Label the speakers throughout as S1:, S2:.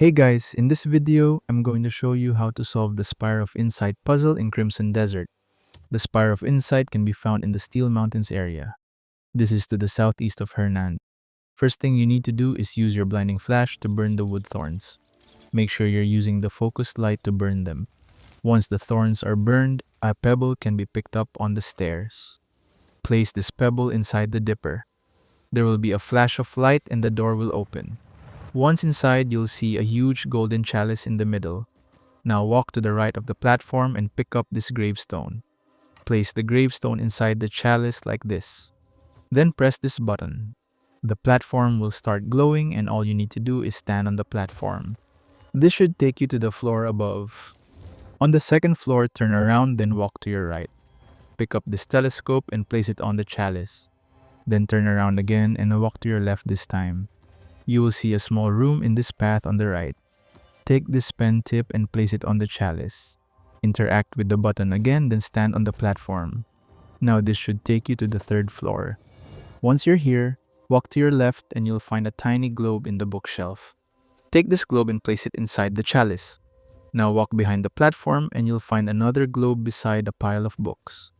S1: Hey guys, in this video, I'm going to show you how to solve the Spire of Insight puzzle in Crimson Desert. The Spire of Insight can be found in the Steel Mountains area. This is to the southeast of Hernand. First thing you need to do is use your blinding flash to burn the wood thorns. Make sure you're using the focused light to burn them. Once the thorns are burned, a pebble can be picked up on the stairs. Place this pebble inside the dipper. There will be a flash of light and the door will open. Once inside, you'll see a huge golden chalice in the middle. Now walk to the right of the platform and pick up this gravestone. Place the gravestone inside the chalice like this. Then press this button. The platform will start glowing and all you need to do is stand on the platform. This should take you to the floor above. On the second floor, turn around, then walk to your right. Pick up this telescope and place it on the chalice. Then turn around again and walk to your left this time. You will see a small room in this path on the right. Take this pen tip and place it on the chalice. Interact with the button again, then stand on the platform. Now this should take you to the third floor. Once you're here, walk to your left and you'll find a tiny globe in the bookshelf. Take this globe and place it inside the chalice. Now walk behind the platform and you'll find another globe beside a pile of books.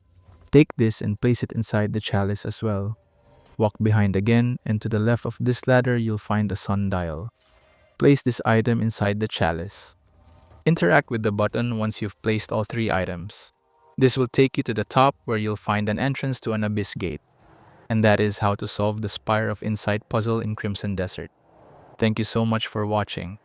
S1: Take this and place it inside the chalice as well. Walk behind again, and to the left of this ladder, you'll find a sundial. Place this item inside the chalice. Interact with the button once you've placed all three items. This will take you to the top where you'll find an entrance to an abyss gate. And that is how to solve the Spire of Insight puzzle in Crimson Desert. Thank you so much for watching.